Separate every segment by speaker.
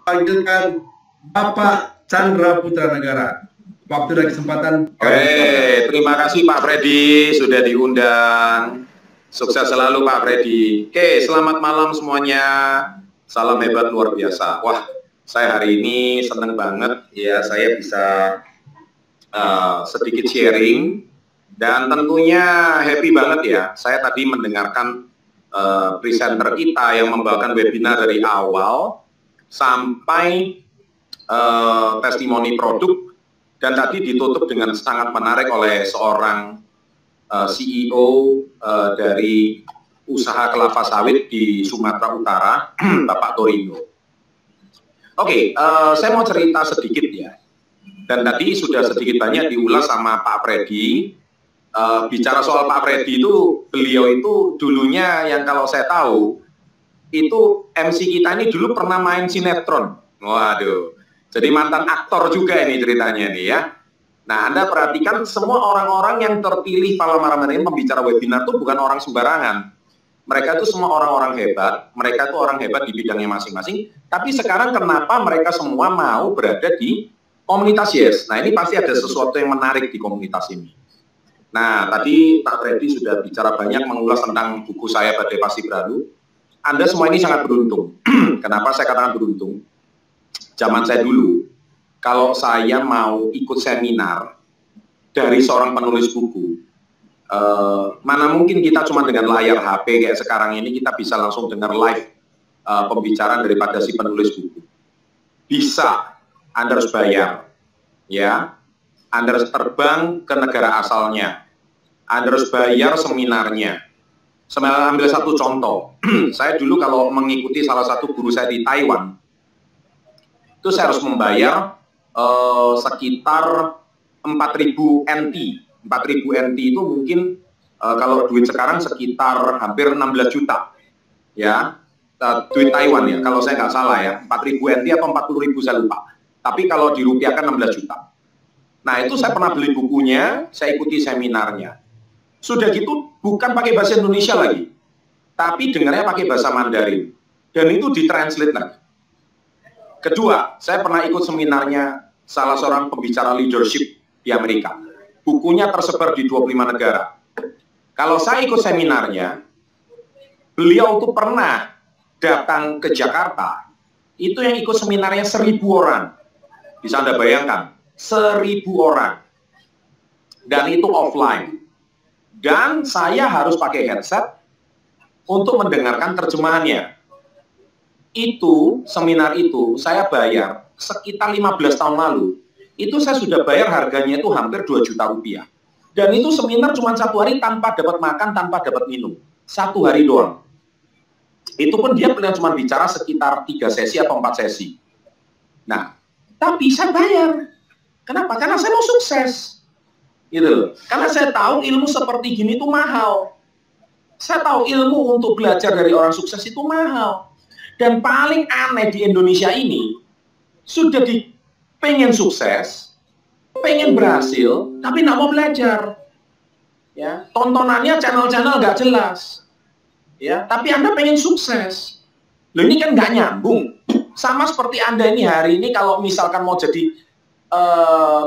Speaker 1: panggilkan Bapak Chandra Putra Negara. Waktu dan kesempatan.
Speaker 2: Terima kasih Pak Freddy sudah diundang. Sukses selalu Pak Freddy. Oke, selamat malam semuanya. Salam hebat luar biasa. Wah, saya hari ini senang banget ya, saya bisa sedikit sharing dan tentunya happy banget ya. Saya tadi mendengarkan presenter kita yang membawakan webinar dari awal sampai testimoni produk, dan tadi ditutup dengan sangat menarik oleh seorang CEO dari usaha kelapa sawit di Sumatera Utara, Bapak Torino. Oke, saya mau cerita sedikit ya. Dan tadi sudah sedikit banyak diulas sama Pak Freddy. Bicara soal Pak Freddy itu, beliau itu dulunya yang kalau saya tahu, itu MC kita ini dulu pernah main sinetron. Waduh. Jadi mantan aktor juga ini ceritanya nih ya. Nah, Anda perhatikan semua orang-orang yang terpilih malam ini pembicara webinar itu bukan orang sembarangan. Mereka itu semua orang-orang hebat, mereka itu orang hebat di bidangnya masing-masing, tapi sekarang kenapa mereka semua mau berada di komunitas Yes? Nah, ini pasti ada sesuatu yang menarik di komunitas ini. Nah, tadi Pak Freddy sudah bicara banyak mengulas tentang buku saya Badai Pasti Berlalu. Anda semua ini sangat beruntung. Kenapa saya katakan beruntung? Zaman saya dulu, kalau saya mau ikut seminar dari seorang penulis buku, mana mungkin kita cuma dengan layar HP kayak sekarang ini kita bisa langsung dengar live pembicaraan daripada si penulis buku. Bisa, Anda harus bayar, ya. Anda harus terbang ke negara asalnya, Anda harus bayar seminarnya. Saya ambil satu contoh, saya dulu kalau mengikuti salah satu guru saya di Taiwan, itu saya harus membayar sekitar 4.000 NT. 4.000 NT itu mungkin kalau duit sekarang sekitar hampir 16 juta. Ya, duit Taiwan ya, kalau saya nggak salah ya. 4.000 NT atau 40.000 saya lupa. Tapi kalau dirupiahkan 16 juta. Nah, itu saya pernah beli bukunya, saya ikuti seminarnya. Sudah gitu bukan pakai bahasa Indonesia lagi, tapi dengarnya pakai bahasa Mandarin. Dan itu ditranslate lagi. Kedua, saya pernah ikut seminarnya salah seorang pembicara leadership di Amerika. Bukunya tersebar di 25 negara. Kalau saya ikut seminarnya, beliau tuh pernah datang ke Jakarta, itu yang ikut seminarnya 1.000 orang. Bisa Anda bayangkan, 1.000 orang. Dan itu offline. Dan saya harus pakai headset untuk mendengarkan terjemahannya. Itu, seminar itu, saya bayar sekitar 15 tahun lalu. Itu saya sudah bayar harganya itu hampir 2 juta rupiah. Dan itu seminar cuma 1 hari tanpa dapat makan, tanpa dapat minum. 1 hari doang. Itu pun dia cuma bicara sekitar 3 sesi atau 4 sesi. Nah, tapi saya bayar. Kenapa? Karena saya mau sukses. Gitu loh. Karena saya tahu ilmu seperti gini itu mahal. Saya tahu ilmu untuk belajar dari orang sukses itu mahal. Dan paling aneh di Indonesia ini, sudah pengen sukses, pengen berhasil, tapi nggak mau belajar. Ya, tontonannya channel-channel nggak jelas. Ya, tapi Anda pengen sukses. Loh, ini kan nggak nyambung. Sama seperti Anda ini hari ini kalau misalkan mau jadi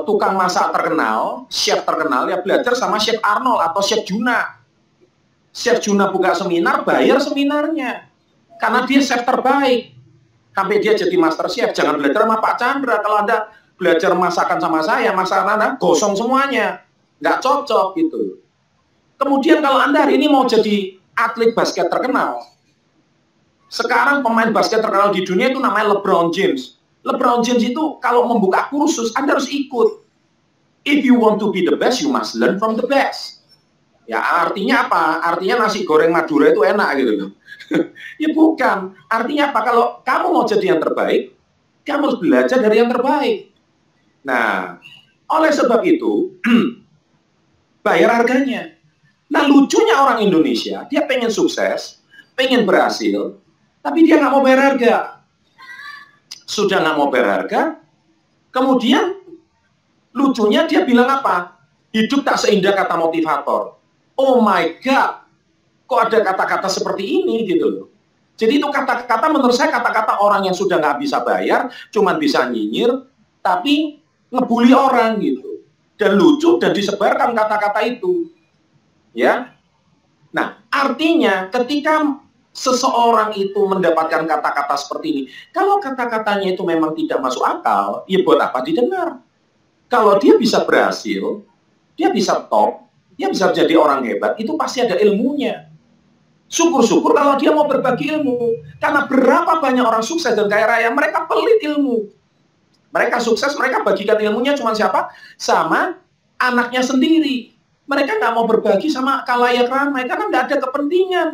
Speaker 2: tukang masak terkenal, chef terkenal, ya belajar sama Chef Arnold atau Chef Juna. Chef Juna buka seminar, bayar seminarnya. Karena dia chef terbaik. Sampai dia jadi master chef. Jangan belajar sama Pak Chandra. Kalau Anda belajar masakan sama saya, masakan Anda gosong semuanya. Nggak cocok gitu. Kemudian kalau Anda hari ini mau jadi atlet basket terkenal, sekarang pemain basket terkenal di dunia itu namanya LeBron James. LeBron James itu kalau membuka kursus, Anda harus ikut. If you want to be the best, you must learn from the best. Ya, artinya apa? Artinya nasi goreng Madura itu enak gitu loh. Ya bukan. Artinya apa? Kalau kamu mau jadi yang terbaik, kamu harus belajar dari yang terbaik. Nah, oleh sebab itu, bayar harganya. Nah, lucunya orang Indonesia, dia pengen sukses, pengen berhasil, tapi dia nggak mau bayar harga. Sudah nggak mau bayar harga, kemudian lucunya dia bilang apa? Hidup tak seindah kata motivator. Oh my God, kok ada kata-kata seperti ini gitu loh. Jadi itu kata-kata menurut saya kata-kata orang yang sudah nggak bisa bayar, cuman bisa nyinyir, tapi ngebully orang gitu. Dan lucu dan disebarkan kata-kata itu. Ya. Nah, artinya ketika seseorang itu mendapatkan kata-kata seperti ini, kalau kata-katanya itu memang tidak masuk akal, ya buat apa didengar? Kalau dia bisa berhasil, dia bisa top, dia bisa jadi orang hebat, itu pasti ada ilmunya. Syukur-syukur kalau dia mau berbagi ilmu. Karena berapa banyak orang sukses dan kaya raya, mereka pelit ilmu. Mereka sukses, mereka bagikan ilmunya cuma siapa? Sama anaknya sendiri. Mereka nggak mau berbagi sama khalayak ramai, karena nggak ada kepentingan.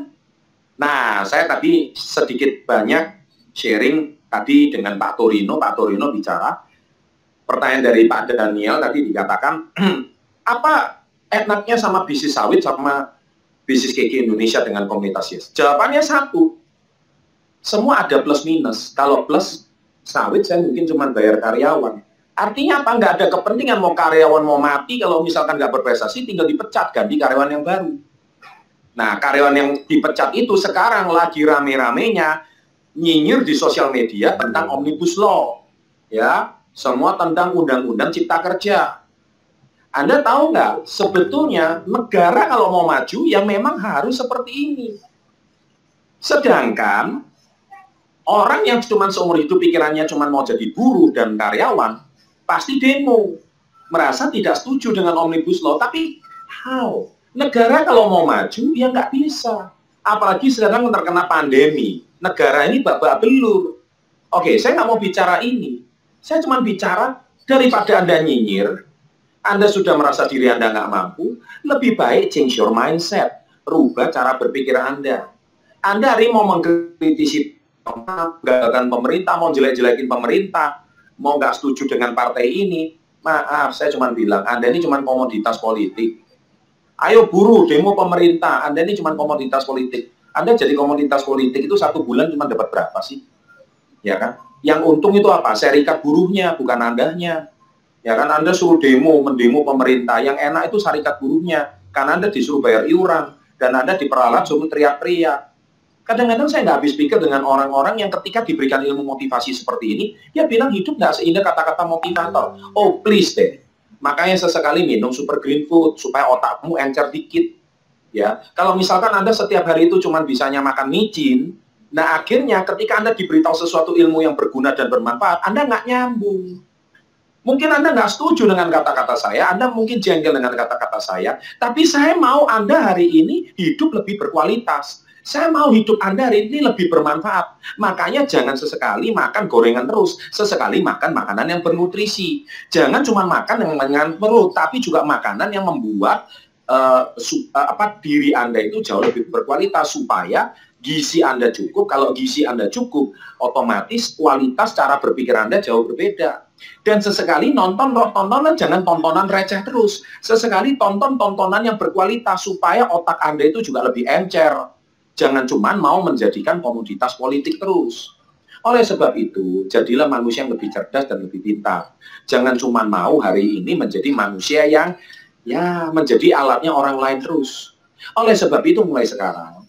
Speaker 2: Nah, saya tadi sedikit banyak sharing tadi dengan Pak Torino. Pak Torino bicara, pertanyaan dari Pak Daniel tadi dikatakan, apa enaknya sama bisnis sawit sama bisnis keki Indonesia dengan komunitas Yes? Jawabannya satu, semua ada plus minus. Kalau plus sawit saya mungkin cuma bayar karyawan. Artinya apa? Nggak ada kepentingan mau karyawan mau mati, kalau misalkan nggak berprestasi tinggal dipecat, ganti karyawan yang baru. Nah, karyawan yang dipecat itu sekarang lagi rame-ramenya nyinyir di sosial media tentang Omnibus Law. Ya, semua tentang Undang-Undang Cipta Kerja. Anda tahu nggak, sebetulnya negara kalau mau maju, ya memang harus seperti ini. Sedangkan, orang yang cuma seumur hidup pikirannya cuma mau jadi buruh dan karyawan, pasti demo. Merasa tidak setuju dengan Omnibus Law, tapi how? Negara kalau mau maju, ya nggak bisa. Apalagi sekarang terkena pandemi. Negara ini babak belur. Oke, saya nggak mau bicara ini. Saya cuma bicara, daripada Anda nyinyir, Anda sudah merasa diri Anda nggak mampu, lebih baik change your mindset. Rubah cara berpikir Anda. Anda hari mau mengkritisi, menggagalkan pemerintah, mau jelek-jelekin pemerintah, mau nggak setuju dengan partai ini, maaf, saya cuma bilang, Anda ini cuma komoditas politik. Ayo buruh, demo pemerintah, Anda ini cuma komoditas politik. Anda jadi komoditas politik itu 1 bulan cuma dapat berapa sih? Ya kan? Yang untung itu apa? Serikat buruhnya, bukan Andanya. Ya kan, Anda suruh mendemo pemerintah, yang enak itu serikat buruhnya, karena Anda disuruh bayar iuran, dan Anda diperalat suruh teriak-teriak. Kadang-kadang saya nggak habis pikir dengan orang-orang yang ketika diberikan ilmu motivasi seperti ini, dia bilang hidup nggak seindah kata-kata motivator. Oh please deh, makanya sesekali minum super green food, supaya otakmu encer dikit. Ya, kalau misalkan Anda setiap hari itu cuma bisanya makan micin, nah akhirnya ketika Anda diberitahu sesuatu ilmu yang berguna dan bermanfaat, Anda nggak nyambung. Mungkin Anda nggak setuju dengan kata-kata saya, Anda mungkin jengkel dengan kata-kata saya, tapi saya mau Anda hari ini hidup lebih berkualitas. Saya mau hidup Anda hari ini lebih bermanfaat. Makanya jangan sesekali makan gorengan terus, sesekali makan makanan yang bernutrisi. Jangan cuma makan yang dengan perut, tapi juga makanan yang membuat diri Anda itu jauh lebih berkualitas, supaya gizi Anda cukup. Kalau gizi Anda cukup, otomatis kualitas cara berpikir Anda jauh berbeda. Dan sesekali nonton tontonan, jangan tontonan receh terus. Sesekali tonton tontonan yang berkualitas, supaya otak Anda itu juga lebih encer. Jangan cuma mau menjadikan komoditas politik terus. Oleh sebab itu, jadilah manusia yang lebih cerdas dan lebih pintar. Jangan cuma mau hari ini menjadi manusia yang ya menjadi alatnya orang lain terus. Oleh sebab itu, mulai sekarang,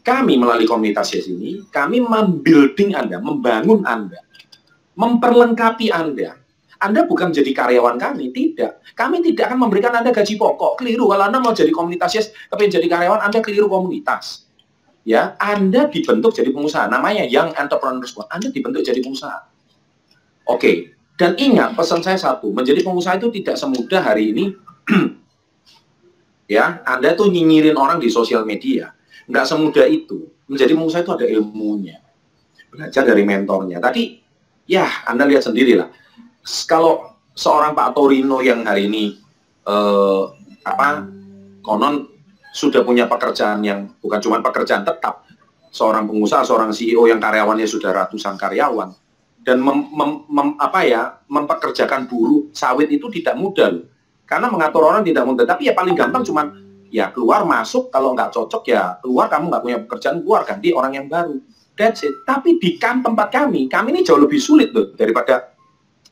Speaker 2: kami melalui komunitas ini, kami membuilding Anda, membangun Anda, memperlengkapi Anda. Anda bukan jadi karyawan kami, tidak. Kami tidak akan memberikan Anda gaji pokok. Keliru. Kalau Anda mau jadi komunitas Yes, tapi jadi karyawan, Anda keliru komunitas. Ya, Anda dibentuk jadi pengusaha. Namanya Young Entrepreneur Squad. Anda dibentuk jadi pengusaha. Oke. Dan ingat, pesan saya satu, menjadi pengusaha itu tidak semudah hari ini. Ya, Anda tuh nyinyirin orang di sosial media. Nggak semudah itu. Menjadi pengusaha itu ada ilmunya. Belajar dari mentornya. Tadi, ya, Anda lihat sendirilah. Kalau seorang Pak Torino yang hari ini konon sudah punya pekerjaan yang bukan cuma pekerjaan tetap, seorang pengusaha, seorang CEO yang karyawannya sudah ratusan karyawan, dan mempekerjakan buruh sawit itu tidak mudah loh. Karena mengatur orang tidak mudah, tapi ya paling gampang cuman ya keluar masuk, kalau nggak cocok ya keluar, kamu nggak punya pekerjaan, keluar ganti orang yang baru. That's it. Tapi di tempat kami ini jauh lebih sulit loh daripada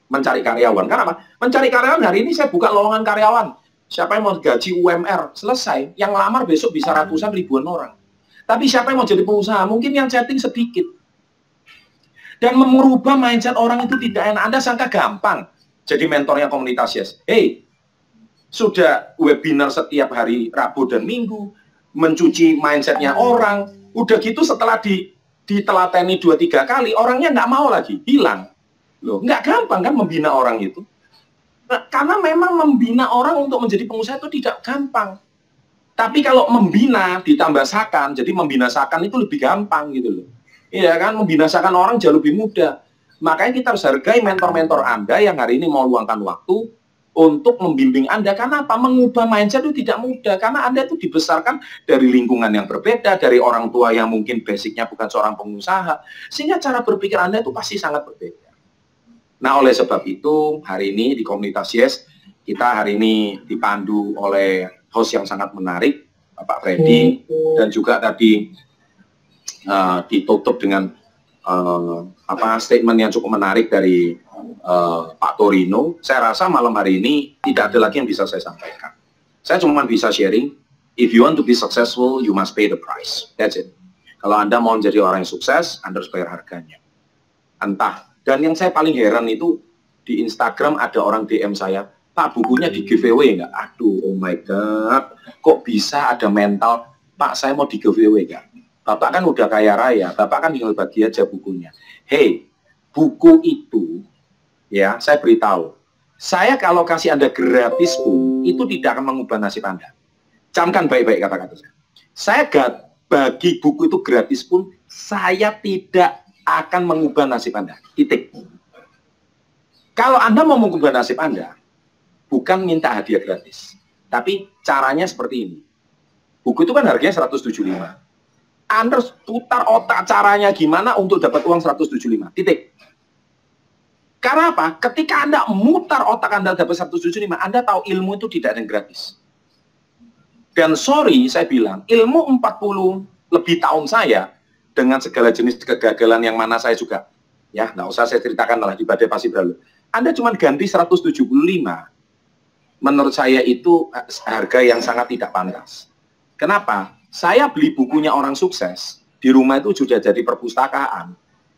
Speaker 2: mencari karyawan. Karena apa? Mencari karyawan hari ini saya buka lowongan karyawan. Siapa yang mau gaji UMR? Selesai. Yang lamar besok bisa ratusan ribuan orang. Tapi siapa yang mau jadi pengusaha? Mungkin yang chatting sedikit. Dan merubah mindset orang itu tidak enak. Anda sangka gampang jadi mentornya komunitas Yes. Hey, sudah webinar setiap hari Rabu dan Minggu, mencuci mindsetnya orang. Udah gitu setelah ditelateni 2-3 kali, orangnya nggak mau lagi, hilang. Loh, nggak gampang kan membina orang itu. Nah, karena memang membina orang untuk menjadi pengusaha itu tidak gampang. Tapi kalau membina ditambahsakan, jadi membinasakan itu lebih gampang gitu loh. Iya kan, membinasakan orang jauh lebih mudah. Makanya kita harus hargai mentor-mentor Anda yang hari ini mau luangkan waktu untuk membimbing Anda. Karena apa? Mengubah mindset itu tidak mudah. Karena Anda itu dibesarkan dari lingkungan yang berbeda, dari orang tua yang mungkin basicnya bukan seorang pengusaha. Sehingga cara berpikir Anda itu pasti sangat berbeda. Nah, oleh sebab itu, hari ini di komunitas Yes, kita hari ini dipandu oleh host yang sangat menarik, Bapak Freddy, dan juga tadi ditutup dengan statement yang cukup menarik dari Pak Torino. Saya rasa malam hari ini tidak ada lagi yang bisa saya sampaikan. Saya cuma bisa sharing, if you want to be successful, you must pay the price. That's it. Kalau Anda mau menjadi orang yang sukses, Anda harus bayar harganya. Entah. Dan yang saya paling heran itu, di Instagram ada orang DM saya, Pak, bukunya di giveaway nggak? Aduh, oh my God, kok bisa ada mental, Pak, saya mau di giveaway nggak? Bapak kan udah kaya raya, Bapak kan tinggal bagi aja bukunya. Hey, buku itu, ya, saya beritahu, saya kalau kasih Anda gratis pun, itu tidak akan mengubah nasib Anda. Camkan baik-baik kata-kata saya. Saya bagi buku itu gratis pun, saya tidak akan mengubah nasib Anda. Titik. Kalau Anda mau mengubah nasib Anda, bukan minta hadiah gratis. Tapi caranya seperti ini. Buku itu kan harganya 175. Anda harus putar otak caranya gimana untuk dapat uang 175. Titik. Karena apa? Ketika Anda mutar otak Anda dapat 175, Anda tahu ilmu itu tidak ada yang gratis. Dan sorry, saya bilang, ilmu 40 lebih tahun saya, dengan segala jenis kegagalan yang mana saya juga, ya, nggak usah saya ceritakan malah di Badai Pasti Berlalu. Anda cuma ganti 175, menurut saya itu harga yang sangat tidak pantas. Kenapa? Saya beli bukunya orang sukses, di rumah itu sudah jadi perpustakaan.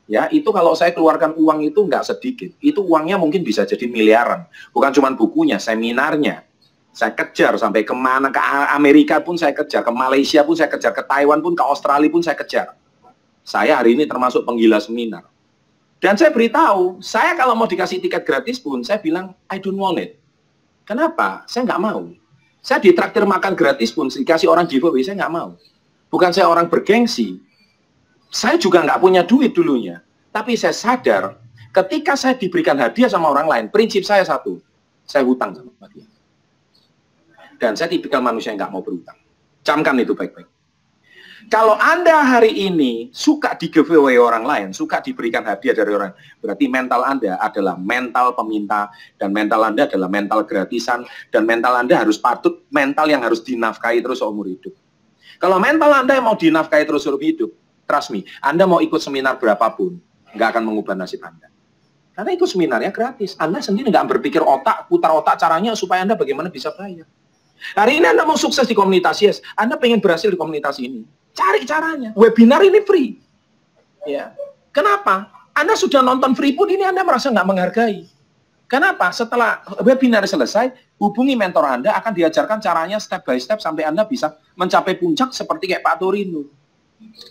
Speaker 2: Ya, itu kalau saya keluarkan uang itu nggak sedikit. Itu uangnya mungkin bisa jadi miliaran. Bukan cuma bukunya, seminarnya. Saya kejar sampai kemana, ke Amerika pun saya kejar, ke Malaysia pun saya kejar, ke Taiwan pun, ke Australia pun saya kejar. Saya hari ini termasuk penggila seminar. Dan saya beritahu, saya kalau mau dikasih tiket gratis pun, saya bilang, I don't want it. Kenapa? Saya nggak mau. Saya ditraktir makan gratis pun, dikasih orang giveaway, saya nggak mau. Bukan saya orang bergengsi. Saya juga nggak punya duit dulunya. Tapi saya sadar, ketika saya diberikan hadiah sama orang lain, prinsip saya satu, saya hutang sama dia. Dan saya tipikal manusia yang nggak mau berhutang. Camkan itu baik-baik. Kalau Anda hari ini suka di giveaway orang lain, suka diberikan hadiah dari orang, berarti mental Anda adalah mental peminta, dan mental Anda adalah mental gratisan, dan mental Anda harus patut, mental yang harus dinafkahi terus seumur hidup. Kalau mental Anda yang mau dinafkahi terus seumur hidup, trust me, Anda mau ikut seminar berapapun, nggak akan mengubah nasib Anda. Karena ikut seminarnya gratis. Anda sendiri nggak berpikir otak, putar otak caranya supaya Anda bagaimana bisa bayar. Hari ini Anda mau sukses di komunitas Yes, Anda pengen berhasil di komunitas ini. Cari caranya. Webinar ini free. Ya. Kenapa? Anda sudah nonton free pun ini Anda merasa nggak menghargai. Kenapa? Setelah webinar selesai, hubungi mentor Anda, akan diajarkan caranya step by step sampai Anda bisa mencapai puncak seperti kayak Pak Torino.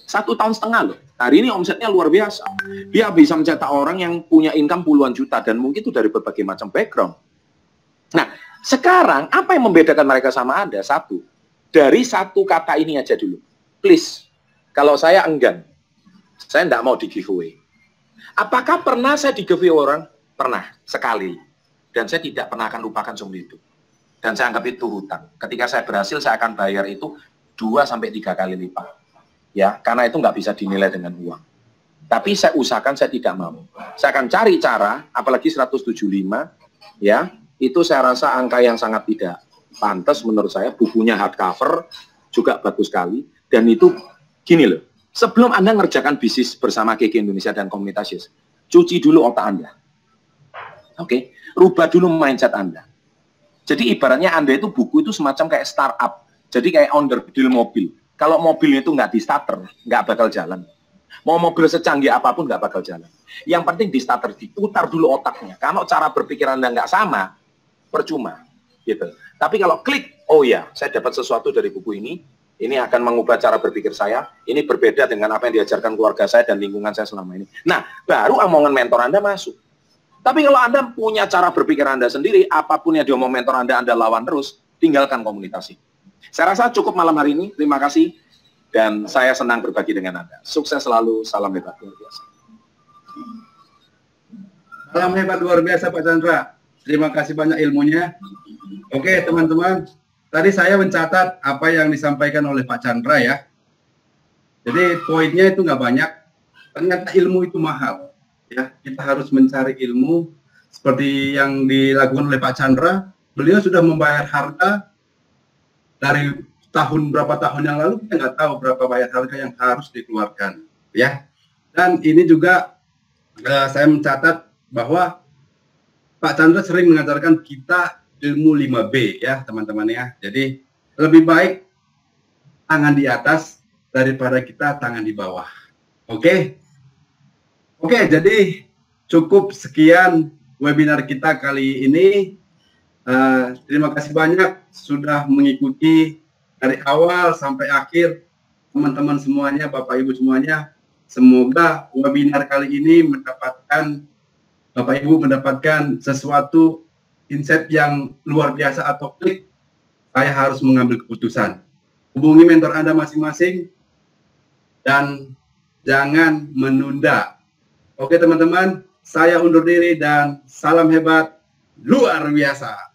Speaker 2: 1,5 tahun loh. Hari ini omsetnya luar biasa. Dia bisa mencetak orang yang punya income puluhan juta dan mungkin itu dari berbagai macam background. Nah, sekarang apa yang membedakan mereka sama Anda? Satu. Dari satu kata ini aja dulu. Please, kalau saya enggan, saya enggak mau di giveaway. Apakah pernah saya di giveaway orang? Pernah, sekali. Dan saya tidak pernah akan lupakan seumur hidup. Dan saya anggap itu hutang. Ketika saya berhasil, saya akan bayar itu 2-3 kali lipat. Ya, karena itu nggak bisa dinilai dengan uang. Tapi saya usahakan saya tidak mau. Saya akan cari cara, apalagi 175, ya, itu saya rasa angka yang sangat tidak pantas menurut saya. Bukunya hardcover, juga bagus sekali. Dan itu, gini loh, sebelum Anda ngerjakan bisnis bersama KK Indonesia dan komunitas Yes, cuci dulu otak Anda. Oke, rubah dulu mindset Anda. Jadi ibaratnya Anda itu buku itu semacam kayak startup. Jadi kayak onderdil mobil.
Speaker 3: Kalau mobil itu nggak di starter, nggak bakal jalan. Mau mobil secanggih apapun nggak bakal jalan. Yang penting di starter, diputar dulu otaknya. Kalau cara berpikir Anda nggak sama, percuma. Gitu. Tapi kalau klik, oh ya, saya dapat sesuatu dari buku ini akan mengubah cara berpikir saya, ini berbeda dengan apa yang diajarkan keluarga saya dan lingkungan saya selama ini. Nah, baru omongan mentor Anda masuk. Tapi kalau Anda punya cara berpikir Anda sendiri, apapun yang diomong mentor Anda lawan terus, tinggalkan komunikasi. Saya rasa cukup malam hari ini. Terima kasih. Dan saya senang berbagi dengan Anda. Sukses selalu. Salam hebat luar biasa.
Speaker 1: Salam hebat luar biasa Pak Chandra. Terima kasih banyak ilmunya. Oke teman-teman. Tadi saya mencatat apa yang disampaikan oleh Pak Chandra ya. Jadi poinnya itu nggak banyak. Ternyata ilmu itu mahal. Ya, kita harus mencari ilmu seperti yang dilakukan oleh Pak Chandra. Beliau sudah membayar harga dari berapa tahun yang lalu, kita nggak tahu berapa bayar harga yang harus dikeluarkan, ya. Dan ini juga saya mencatat bahwa Pak Chandra sering mengajarkan kita ilmu 5B, ya teman-teman ya. Jadi lebih baik tangan di atas daripada kita tangan di bawah. Oke, jadi cukup sekian webinar kita kali ini. Terima kasih banyak sudah mengikuti dari awal sampai akhir, teman-teman semuanya, Bapak Ibu semuanya. Semoga webinar kali ini Bapak Ibu mendapatkan sesuatu insight yang luar biasa atau klik, saya harus mengambil keputusan. Hubungi mentor Anda masing-masing dan jangan menunda. Oke teman-teman, saya undur diri dan salam hebat luar biasa.